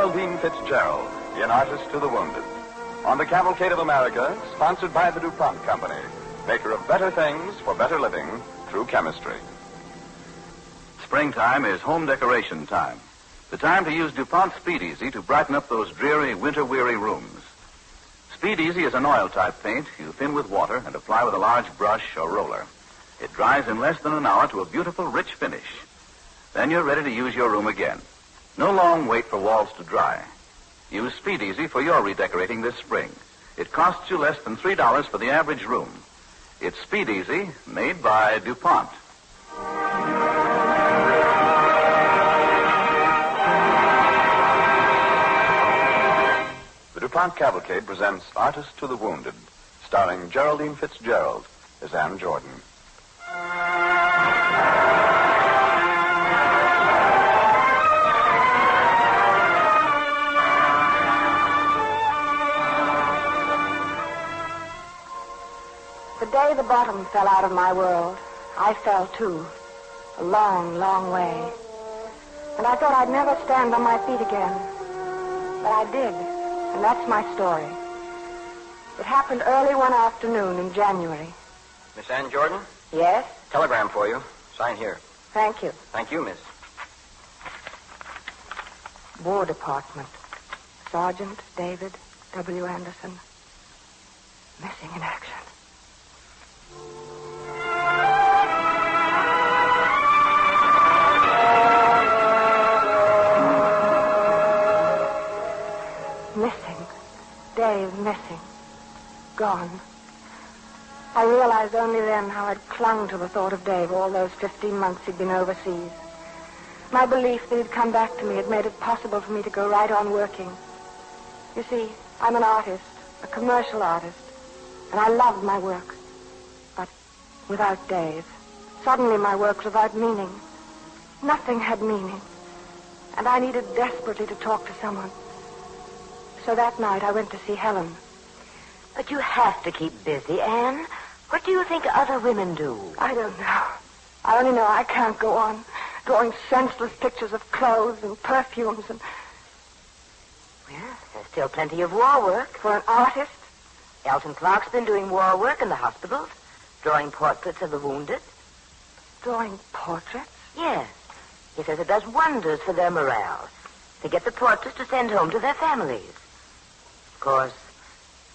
Geraldine Fitzgerald in Artist to the Wounded. On the Cavalcade of America, sponsored by the DuPont Company, maker of better things for better living through chemistry. Springtime is home decoration time. The time to use DuPont Speed Easy to brighten up those dreary, winter-weary rooms. Speed Easy is an oil-type paint you thin with water and apply with a large brush or roller. It dries in less than an hour to a beautiful, rich finish. Then you're ready to use your room again. No long wait for walls to dry. Use Speed Easy for your redecorating this spring. It costs you less than $3 for the average room. It's Speed Easy, made by DuPont. The DuPont Cavalcade presents Artist to the Wounded, starring Geraldine Fitzgerald as Ann Jordan. The day the bottom fell out of my world, I fell too. A long, long way. And I thought I'd never stand on my feet again. But I did, and that's my story. It happened early one afternoon in January. Miss Ann Jordan? Yes? Telegram for you. Sign here. Thank you. Thank you, miss. War Department. Sergeant David W. Anderson. Missing in action. Missing. Dave missing. Gone. I realized only then how I'd clung to the thought of Dave all those 15 months he'd been overseas. My belief that he'd come back to me had made it possible for me to go right on working. You see, I'm an artist, a commercial artist, and I loved my work. But without Dave, suddenly my work was without meaning. Nothing had meaning. And I needed desperately to talk to someone. So that night I went to see Helen. But you have to keep busy, Anne. What do you think other women do? I don't know. I only know I can't go on drawing senseless pictures of clothes and perfumes and... Well, there's still plenty of war work. For an artist? Elton Clark's been doing war work in the hospitals, drawing portraits of the wounded. Drawing portraits? Yes. He says it does wonders for their morale to get the portraits to send home to their families. Of course,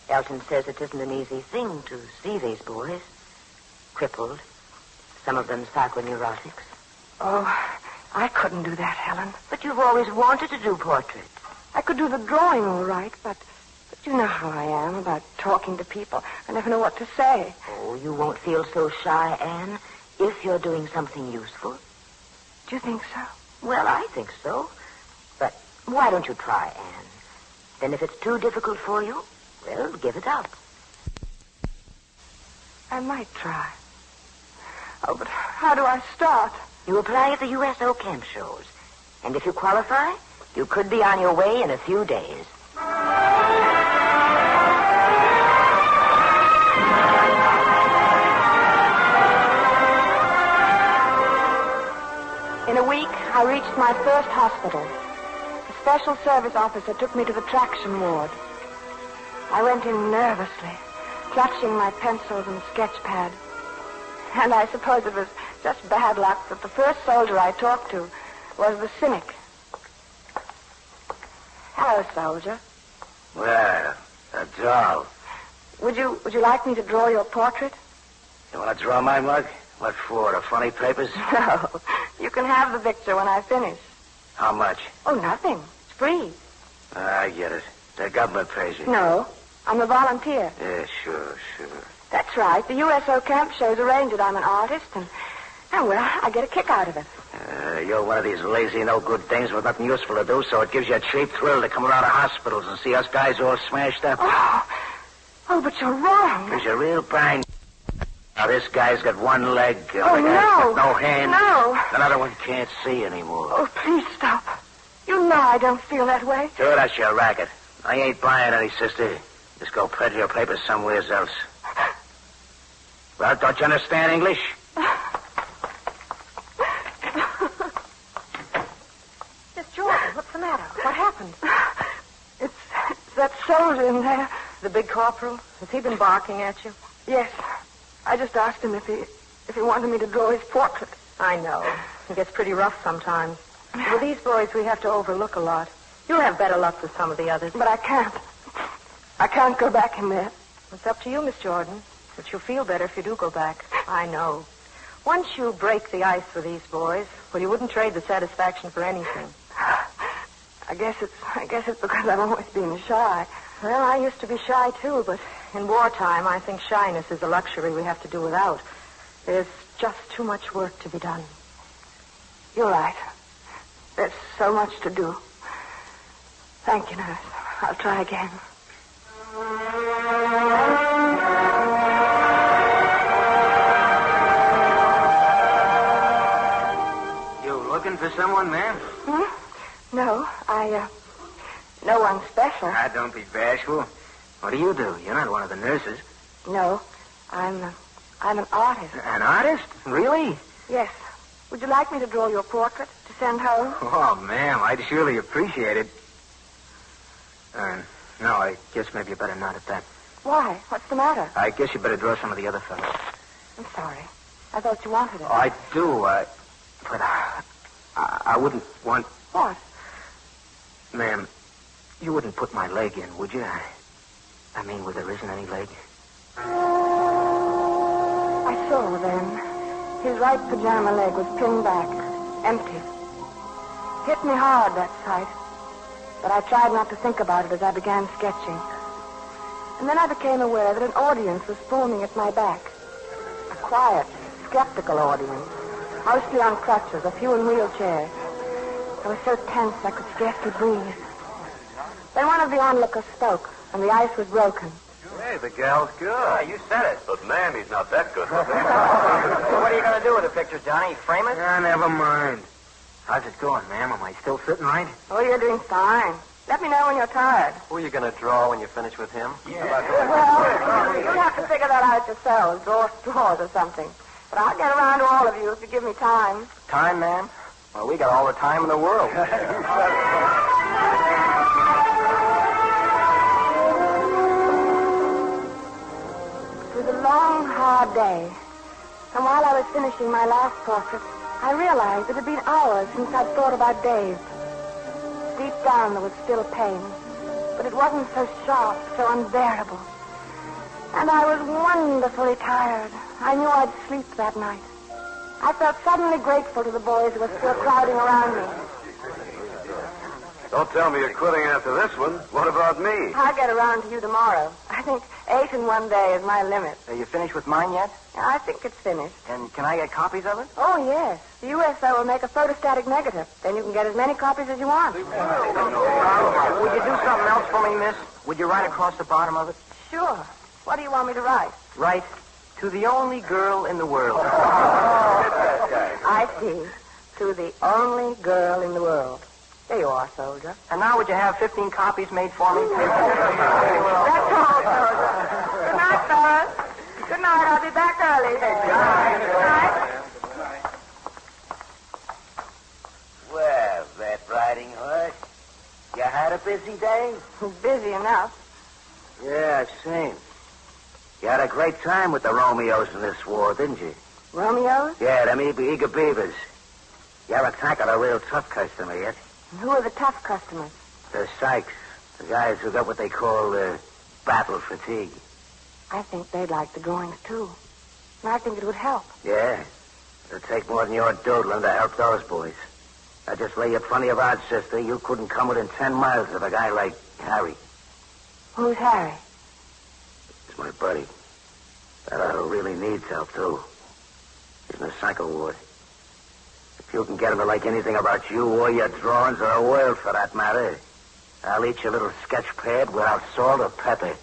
Elton says it isn't an easy thing to see these boys. Crippled. Some of them psychoneurotics. Oh, I couldn't do that, Helen. But you've always wanted to do portraits. I could do the drawing all right, but you know how I am about talking to people. I never know what to say. Oh, you won't feel so shy, Anne, if you're doing something useful. Do you think so? Well, I think so. But why don't you try, Anne? Then if it's too difficult for you, well, give it up. I might try. Oh, but how do I start? You apply at the USO camp shows. And if you qualify, you could be on your way in a few days. In a week, I reached my first hospital. A special service officer took me to the traction ward. I went in nervously, clutching my pencils and sketch pad. And I suppose it was just bad luck that the first soldier I talked to was the cynic. Hello, soldier. Well, a doll. Would you like me to draw your portrait? You want to draw my mug? What for, the funny papers? No. You can have the picture when I finish. How much? Oh, nothing. It's free. I get it. The government pays you. No. I'm a volunteer. Yeah, sure. That's right. The USO camp shows arrange that I'm an artist, and well, I get a kick out of it. You're one of these lazy, no-good things with nothing useful to do, so it gives you a cheap thrill to come around to hospitals and see us guys all smashed up. Oh, but you're wrong. Because you're real fine. Now, this guy's got one leg. The Oh, other guy's no. got no hand. No. Another one can't see anymore. Oh, please stop. You know I don't feel that way. Sure, that's your racket. I ain't buying any, sister. Just go print your papers somewhere else. Well, don't you understand English? Miss Jordan, what's the matter? What happened? who's in there? The big corporal? Has he been barking at you? Yes. I just asked him if he wanted me to draw his portrait. I know. It gets pretty rough sometimes. With these boys, we have to overlook a lot. You'll have better luck with some of the others. But I can't. I can't go back in there. It's up to you, Miss Jordan. But you'll feel better if you do go back. I know. Once you break the ice with these boys, well, you wouldn't trade the satisfaction for anything. I guess it's because I've always been shy. Well, I used to be shy, too, but in wartime, I think shyness is a luxury we have to do without. There's just too much work to be done. You're right. There's so much to do. Thank you, nurse. I'll try again. You looking for someone, ma'am? No, no one special. Ah, don't be bashful. What do? You're not one of the nurses. No, I'm an artist. An artist? Really? Yes. Would you like me to draw your portrait to send home? Oh, ma'am, I'd surely appreciate it. No, I guess maybe you better not at that. Why? What's the matter? I guess you better draw some of the other fellows. I'm sorry. I thought you wanted it. Oh, I do, but I wouldn't want... What? Ma'am, you wouldn't put my leg in, would you? I mean, where there isn't any leg. I saw then. His right pajama leg was pinned back, empty. Hit me hard, that sight. But I tried not to think about it as I began sketching. And then I became aware that an audience was forming at my back. A quiet, skeptical audience. Mostly on crutches, a few in wheelchairs. I was so tense I could scarcely breathe. Then one of the onlookers spoke, and the ice was broken. Hey, the gal's good. Yeah, you said it. But, man, he's not that good. So what are you going to do with the picture, Johnny? Frame it? Never mind. How's it going, ma'am? Am I still sitting right? Oh, you're doing fine. Let me know when you're tired. Who are you going to draw when you finish with him? Well, you'll have to figure that out yourselves. Draw straws or something. But I'll get around to all of you if you give me time. Time, ma'am? Well, we got all the time in the world. It was a long, hard day. And while I was finishing my last portrait, I realized it had been hours since I'd thought about Dave. Deep down, there was still pain. But it wasn't so sharp, so unbearable. And I was wonderfully tired. I knew I'd sleep that night. I felt suddenly grateful to the boys who were still crowding around me. Don't tell me you're quitting after this one. What about me? I'll get around to you tomorrow. I think 8 in one day is my limit. Are you finished with mine yet? I think it's finished. And can I get copies of it? Oh, yes. The USO will make a photostatic negative. Then you can get as many copies as you want. Would you do something else for me, miss? Would you write across the bottom of it? Sure. What do you want me to write? Write, to the only girl in the world. I see. To the only girl in the world. There you are, soldier. And now would you have 15 copies made for me? That's all, soldier. Good night, fellas. Good night. I'll be back early. Good night. Well, that riding horse. You had a busy day? Busy enough. Yeah, I've seen. You had a great time with the Romeos in this war, didn't you? Romeo's? Yeah, them eager beavers. You ever tackled a real tough customer yet? Who are the tough customers? The Sykes. The guys who got what they call battle fatigue. I think they'd like the drawings, too. And I think it would help. Yeah. It'll take more than your doodling to help those boys. I just lay you plenty of odds, sister. You couldn't come within 10 miles of a guy like Harry. Who's Harry? He's my buddy. That who really needs help, too. He's in the psycho ward. If you can get him to like anything about you or your drawings or a world, for that matter, I'll eat your little sketch pad without salt or pepper.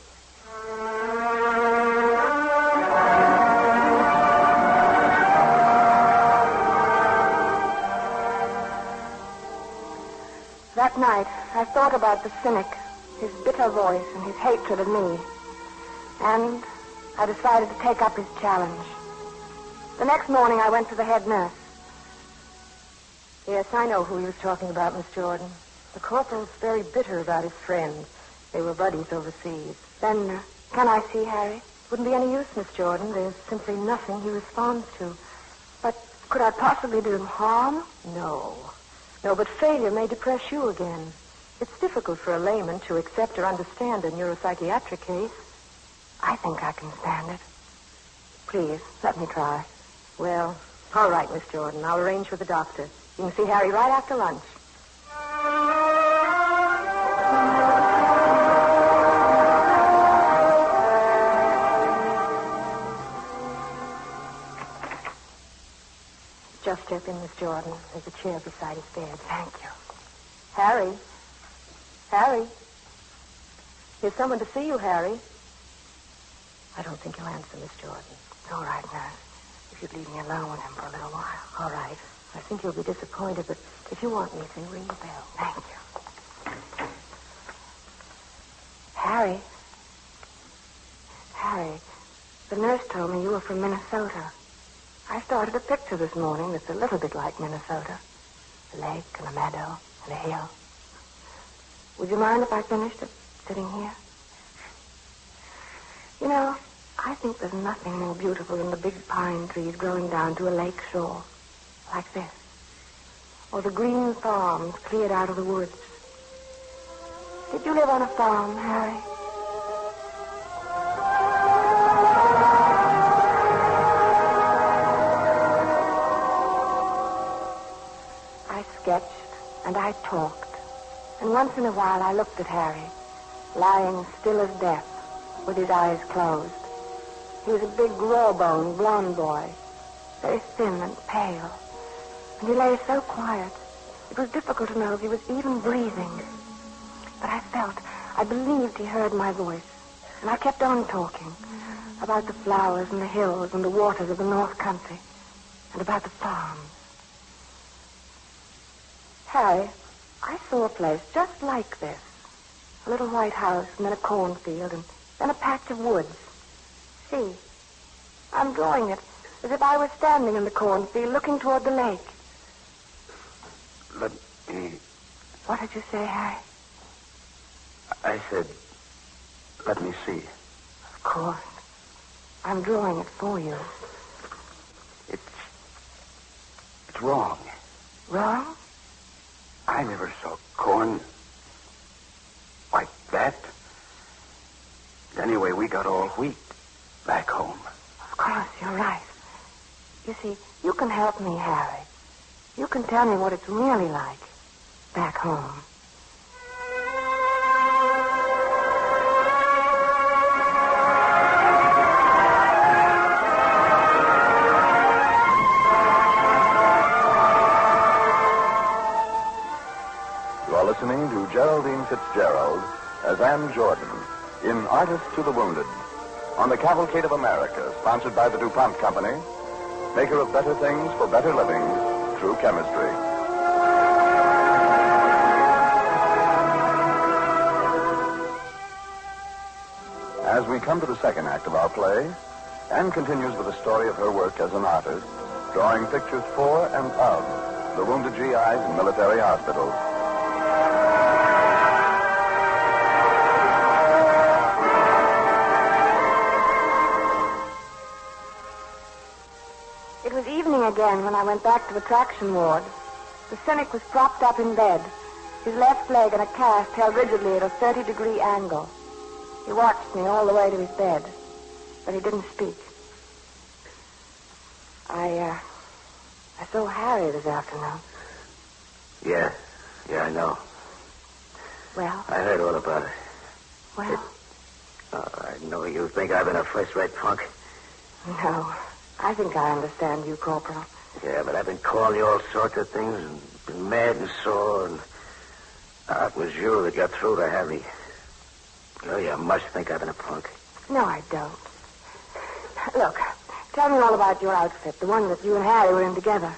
That night, I thought about the cynic, his bitter voice, and his hatred of me. And I decided to take up his challenge. The next morning, I went to the head nurse. Yes, I know who he was talking about, Miss Jordan. The corporal's very bitter about his friends. They were buddies overseas. Then, can I see Harry? Wouldn't be any use, Miss Jordan. There's simply nothing he responds to. But could I possibly do him harm? No. No, but failure may depress you again. It's difficult for a layman to accept or understand a neuropsychiatric case. I think I can stand it. Please, let me try. Well, all right, Miss Jordan. I'll arrange with the doctor. You can see Harry right after lunch. Just step in, Miss Jordan. There's a chair beside his bed. Thank you. Harry? Harry? Here's someone to see you, Harry. I don't think he'll answer, Miss Jordan. It's all right, nurse. If you'd leave me alone with him for a little while. All right. I think he'll be disappointed, but if you want anything, ring the bell. Thank you. Harry. Harry, the nurse told me you were from Minnesota. I started a picture this morning that's a little bit like Minnesota. A lake and a meadow and a hill. Would you mind if I finished it sitting here? You know, I think there's nothing more beautiful than the big pine trees growing down to a lake shore, like this. Or the green farms cleared out of the woods. Did you live on a farm, Harry? I sketched and I talked. And once in a while I looked at Harry, lying still as death, with his eyes closed. He was a big, raw-boned, blond boy, very thin and pale. And he lay so quiet, it was difficult to know if he was even breathing. But I believed he heard my voice. And I kept on talking about the flowers and the hills and the waters of the North Country and about the farms. Harry, I saw a place just like this. A little white house and then a cornfield and then a patch of woods. See, I'm drawing it as if I was standing in the cornfield looking toward the lake. Let me... What did you say, Harry? I said, let me see. Of course. I'm drawing it for you. It's wrong. Wrong? I never saw corn like that. Anyway, we got all wheat back home. Of course, you're right. You see, you can help me, Harry. You can tell me what it's really like back home. You are listening to Geraldine Fitzgerald as Ann Jordan in Artist to the Wounded on the Cavalcade of America, sponsored by the DuPont Company, maker of better things for better living through chemistry. As we come to the second act of our play, Ann continues with the story of her work as an artist, drawing pictures for and of the wounded GIs in military hospitals. It was evening again when I went back to the traction ward. The cynic was propped up in bed, his left leg in a cast held rigidly at a 30-degree angle. He watched me all the way to his bed, but he didn't speak. I saw Harry this afternoon. Yeah, I know. Well? I heard all about it. Well? I know you think I've been a first-rate punk. No. I think I understand you, Corporal. Yeah, but I've been calling you all sorts of things and been mad and sore, and it was you that got through to Harry. Oh, you must think I've been a punk. No, I don't. Look, tell me all about your outfit, the one that you and Harry were in together.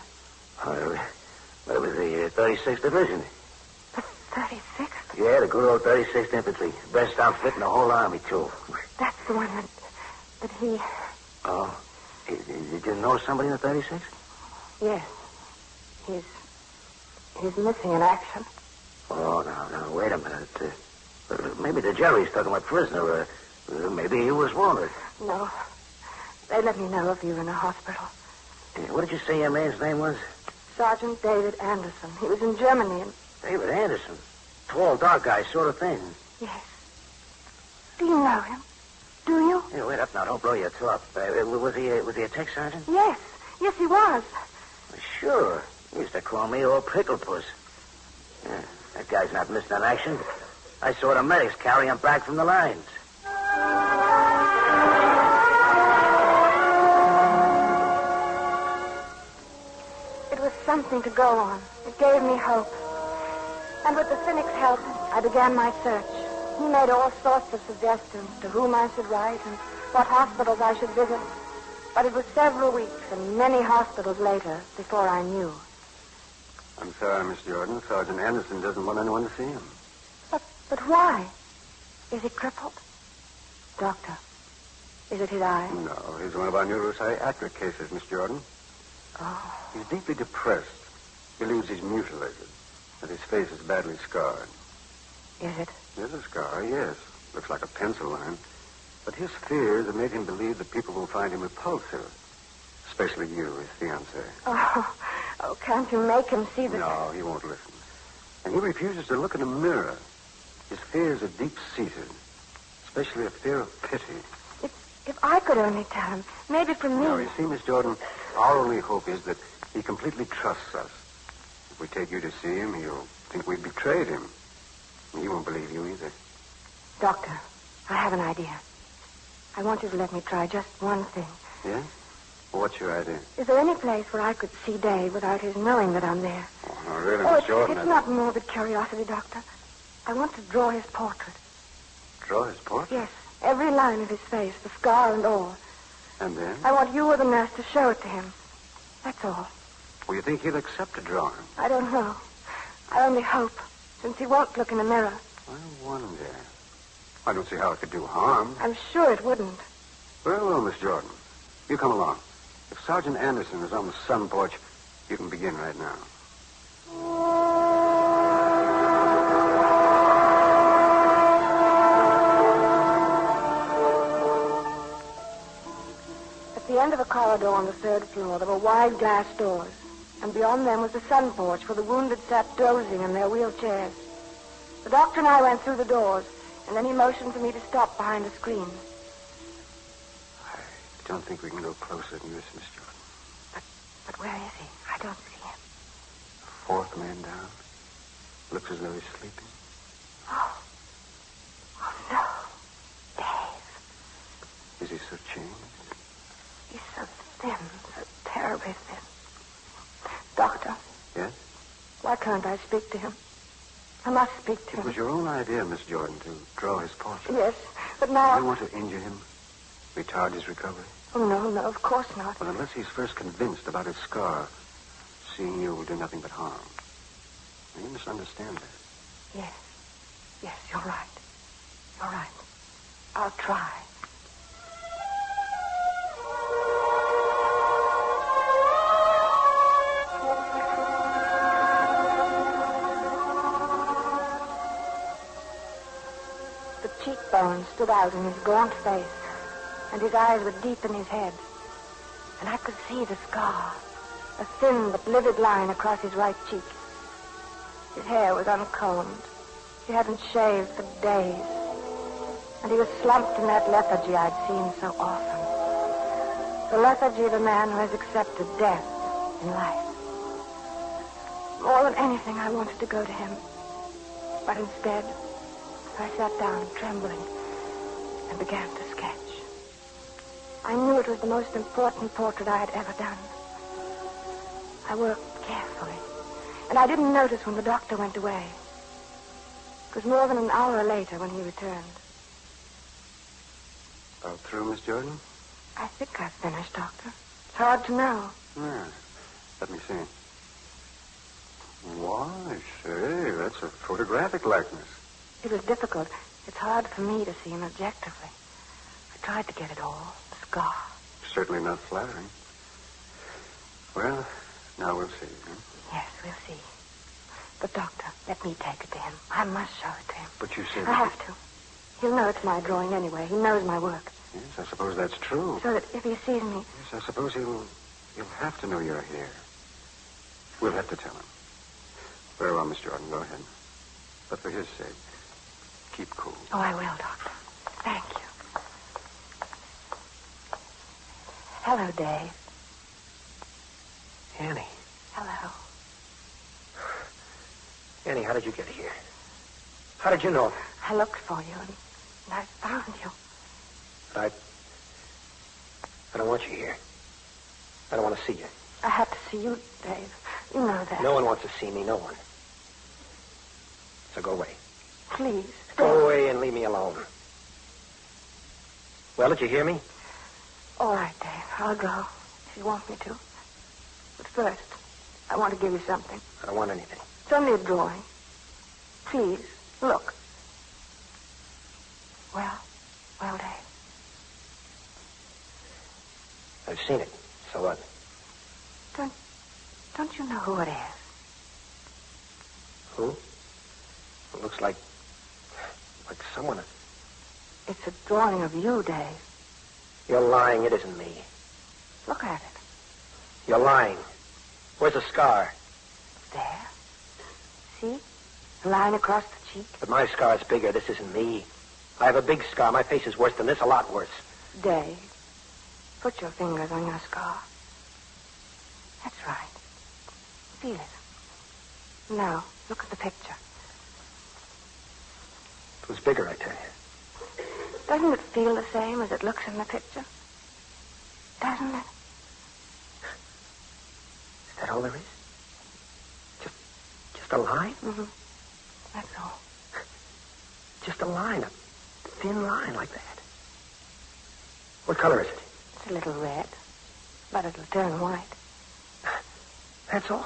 Oh, well, it was the 36th Division. The 36th? Yeah, the good old 36th Infantry. Best outfit in the whole Army, too. That's the one that he... Oh, did you know somebody in the 36th? Yes. He's missing in action. Oh, now, wait a minute. Maybe the jury's took him a prisoner. Maybe he was wounded. No. They let me know of you in a hospital. What did you say your man's name was? Sergeant David Anderson. He was in Germany and... David Anderson. Tall, dark guy, sort of thin. Yes. Do you know him? Do you? Hey, wait up now. Don't blow your top. Was he a tech sergeant? Yes. Yes, he was. Sure. He used to call me old Pickle Puss. Yeah, that guy's not missing an action. I saw the medics carry him back from the lines. It was something to go on. It gave me hope. And with the cynic's help, I began my search. He made all sorts of suggestions to whom I should write and what hospitals I should visit. But it was several weeks and many hospitals later before I knew. I'm sorry, Miss Jordan. Sergeant Anderson doesn't want anyone to see him. But why? Is he crippled? Doctor, is it his eye? No, he's one of our neuropsychiatric cases, Miss Jordan. Oh. He's deeply depressed. Believes he's mutilated, that his face is badly scarred. Is it? There's a scar, yes. Looks like a pencil line. But his fears have made him believe that people will find him repulsive. Especially you, his fiancée. Oh, can't you make him see that... No, he won't listen. And he refuses to look in a mirror. His fears are deep-seated. Especially a fear of pity. If I could only tell him, maybe for me... No, you see, Miss Jordan, our only hope is that he completely trusts us. If we take you to see him, he'll think we betrayed him. And he won't believe you either. Doctor, I have an idea. I want you to let me try just one thing. Yeah? Well, what's your idea? Is there any place where I could see Dave without his knowing that I'm there? Oh, no, really, Miss Jordan. It's not morbid curiosity, Doctor. I want to draw his portrait. Draw his portrait? Yes, every line of his face, the scar and all. And then? I want you or the nurse to show it to him. That's all. Well, you think he'll accept a drawing? I don't know. I only hope, since he won't look in the mirror. I wonder. I don't see how it could do harm. I'm sure it wouldn't. Well, Miss Jordan, you come along. If Sergeant Anderson is on the sun porch, you can begin right now. At the end of a corridor on the third floor, there were wide glass doors. And beyond them was the sun porch where the wounded sat dozing in their wheelchairs. The doctor and I went through the doors, and then he motioned for me to stop behind a screen. I don't think we can go closer than this, Miss Jordan. But where is he? I don't see him. Fourth man down. Looks as though he's sleeping. Oh no. Dave. Is he so changed? He's so thin, so terribly thin. Doctor. Yes? Why can't I speak to him? I must speak to him. It was your own idea, Miss Jordan, to draw his portrait. Yes, but now... You want to injure him? Retard his recovery? Oh, no, of course not. Well, unless he's first convinced about his scar, seeing you will do nothing but harm. You misunderstand that. Yes, you're right. You're right. I'll try. The cheekbones stood out in his gaunt face, and his eyes were deep in his head. And I could see the scar, a thin but livid line across his right cheek. His hair was uncombed. He hadn't shaved for days. And he was slumped in that lethargy I'd seen so often. The lethargy of a man who has accepted death in life. More than anything, I wanted to go to him. But instead, I sat down trembling and began to sketch. I knew it was the most important portrait I had ever done. I worked carefully, and I didn't notice when the doctor went away. It was more than an hour later when he returned. All through, Miss Jordan? I think I've finished, Doctor. It's hard to know. Yeah. Let me see. Why, say, that's a photographic likeness. It was difficult. It's hard for me to see him objectively. I tried to get it all. The scar. Certainly not flattering. Well, now we'll see. Huh? Yes, we'll see. But, Doctor, let me take it to him. I must show it to him. But you said... I have to. He'll know it's my drawing anyway. He knows my work. Yes, I suppose that's true. So that if he sees me... Yes, I suppose he'll have to know you're here. We'll have to tell him. Very well, Miss Jordan, go ahead. But for his sake, keep cool. Oh, I will, Doctor. Thank you. Hello, Dave. Annie. Hello. Annie, how did you get here? How did you know? I looked for you, and I found you. But I don't want you here. I don't want to see you. I had to see you, Dave. You know that. No one wants to see me, no one. So go away. Please. Go away and leave me alone. Well, did you hear me? All right, Dave. I'll go if you want me to. But first, I want to give you something. I don't want anything. It's only a drawing. Please, look. Well, Dave. I've seen it. So what? Don't you know who it is? Who? It looks like someone. It's a drawing of you, Dave. You're lying. It isn't me. Look at it. You're lying. Where's the scar? There. See? A line across the cheek. But my scar's bigger. This isn't me. I have a big scar. My face is worse than this, a lot worse. Dave, put your fingers on your scar. That's right. Feel it. Now, look at the picture. It was bigger, I tell you. Doesn't it feel the same as it looks in the picture? Doesn't it? Is that all there is? Just a line? Mm-hmm. That's all. Just a line, a thin line like that. What color is it? It's a little red, but it'll turn white. That's all.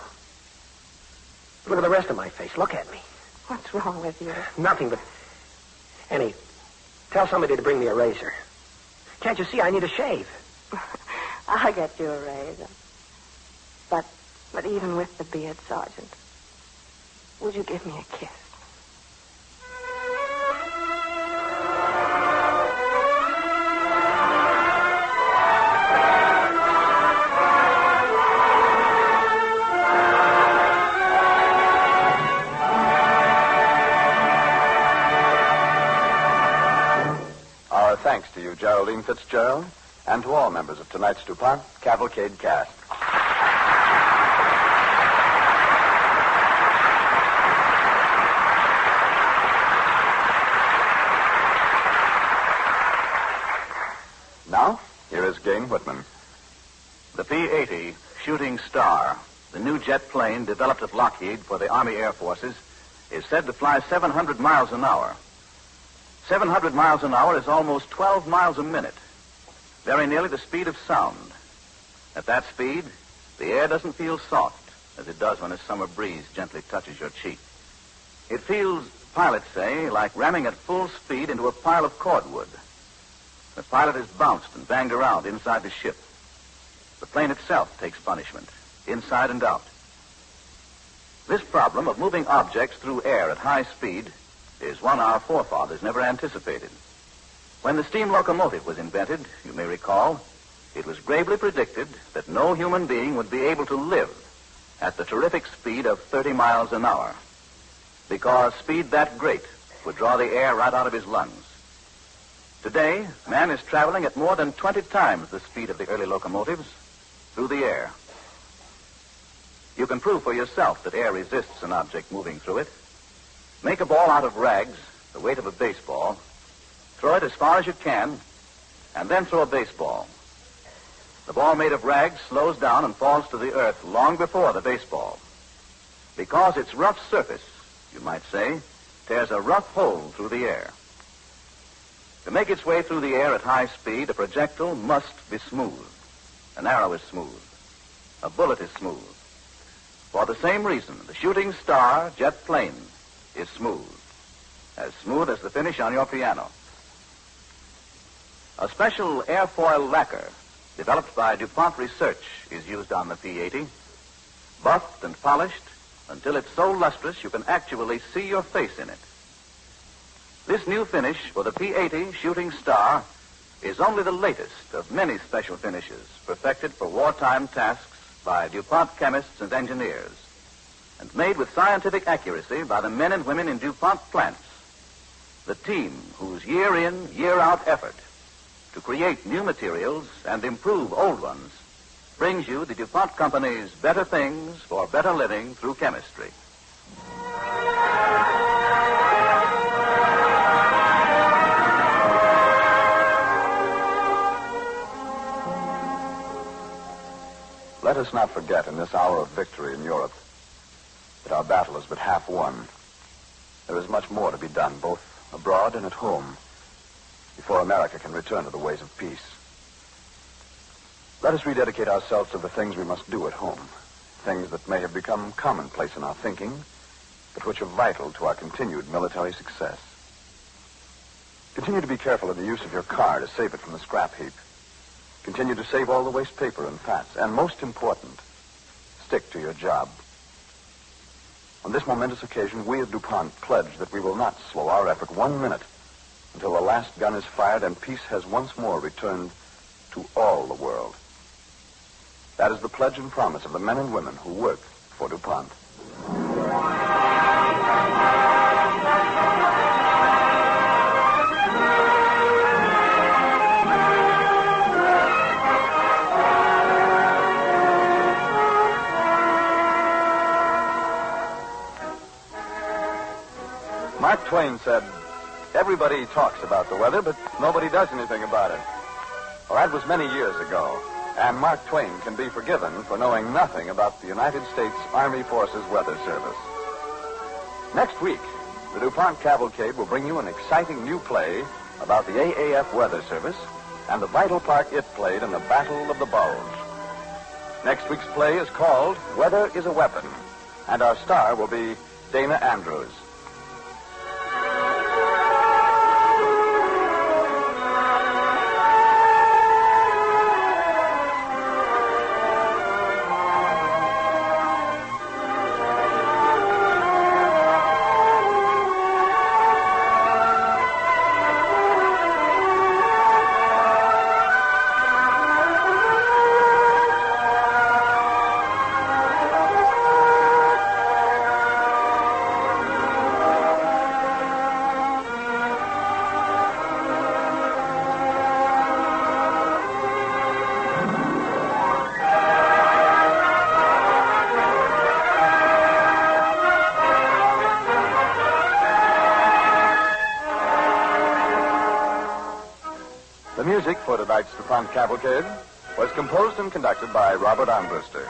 Look at the rest of my face. Look at me. What's wrong with you? Nothing but... Annie, tell somebody to bring me a razor. Can't you see I need a shave? I'll get you a razor. But even with the beard, Sergeant, would you give me a kiss? Our thanks to you, Geraldine Fitzgerald, and to all members of tonight's DuPont Cavalcade cast. Now, here is Gain Whitman. The P-80 Shooting Star, the new jet plane developed at Lockheed for the Army Air Forces, is said to fly 700 miles an hour. 700 miles an hour is almost 12 miles a minute, very nearly the speed of sound. At that speed, the air doesn't feel soft, as it does when a summer breeze gently touches your cheek. It feels, pilots say, like ramming at full speed into a pile of cordwood. The pilot is bounced and banged around inside the ship. The plane itself takes punishment, inside and out. This problem of moving objects through air at high speed is one our forefathers never anticipated. When the steam locomotive was invented, you may recall, it was gravely predicted that no human being would be able to live at the terrific speed of 30 miles an hour, because speed that great would draw the air right out of his lungs. Today, man is traveling at more than 20 times the speed of the early locomotives through the air. You can prove for yourself that air resists an object moving through it. Make a ball out of rags, the weight of a baseball, throw it as far as you can, and then throw a baseball. The ball made of rags slows down and falls to the earth long before the baseball, because its rough surface, you might say, tears a rough hole through the air. To make its way through the air at high speed, a projectile must be smooth. An arrow is smooth. A bullet is smooth. For the same reason, the shooting star jet plane is smooth as the finish on your piano. A special airfoil lacquer developed by DuPont Research is used on the P-80. Buffed and polished, until it's so lustrous you can actually see your face in it. This new finish for the P-80 Shooting Star is only the latest of many special finishes perfected for wartime tasks by DuPont chemists and engineers, and made with scientific accuracy by the men and women in DuPont plants, the team whose year in, year out effort to create new materials and improve old ones brings you the DuPont Company's Better Things for Better Living through Chemistry. Let us not forget in this hour of victory in Europe that our battle is but half won. There is much more to be done, both abroad and at home, before America can return to the ways of peace. Let us rededicate ourselves to the things we must do at home, things that may have become commonplace in our thinking, but which are vital to our continued military success. Continue to be careful in the use of your car to save it from the scrap heap. Continue to save all the waste paper and fats. And most important, stick to your job. On this momentous occasion, we at DuPont pledge that we will not slow our effort 1 minute until the last gun is fired and peace has once more returned to all the world. That is the pledge and promise of the men and women who work for DuPont. Mark Twain said, "Everybody talks about the weather, but nobody does anything about it." Well, that was many years ago, and Mark Twain can be forgiven for knowing nothing about the United States Army Forces Weather Service. Next week, the DuPont Cavalcade will bring you an exciting new play about the AAF Weather Service and the vital part it played in the Battle of the Bulge. Next week's play is called Weather is a Weapon, and our star will be Dana Andrews. The music for tonight's DuPont Cavalcade was composed and conducted by Robert Armbruster.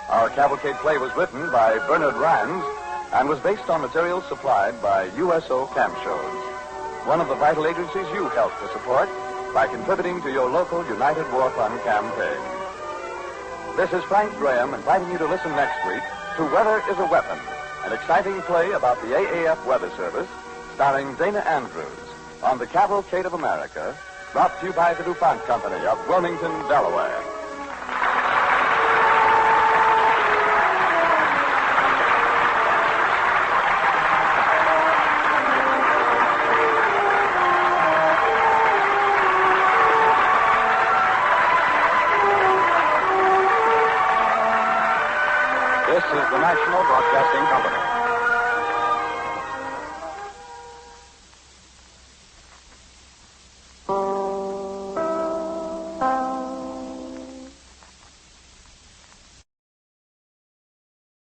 Our Cavalcade play was written by Bernard Rhymes and was based on materials supplied by USO Camp Shows, one of the vital agencies you help to support by contributing to your local United War Fund campaign. This is Frank Graham inviting you to listen next week to Weather is a Weapon, an exciting play about the AAF Weather Service starring Dana Andrews on the Cavalcade of America, brought to you by the DuPont Company of Wilmington, Delaware. This is the National Broadcasting Company.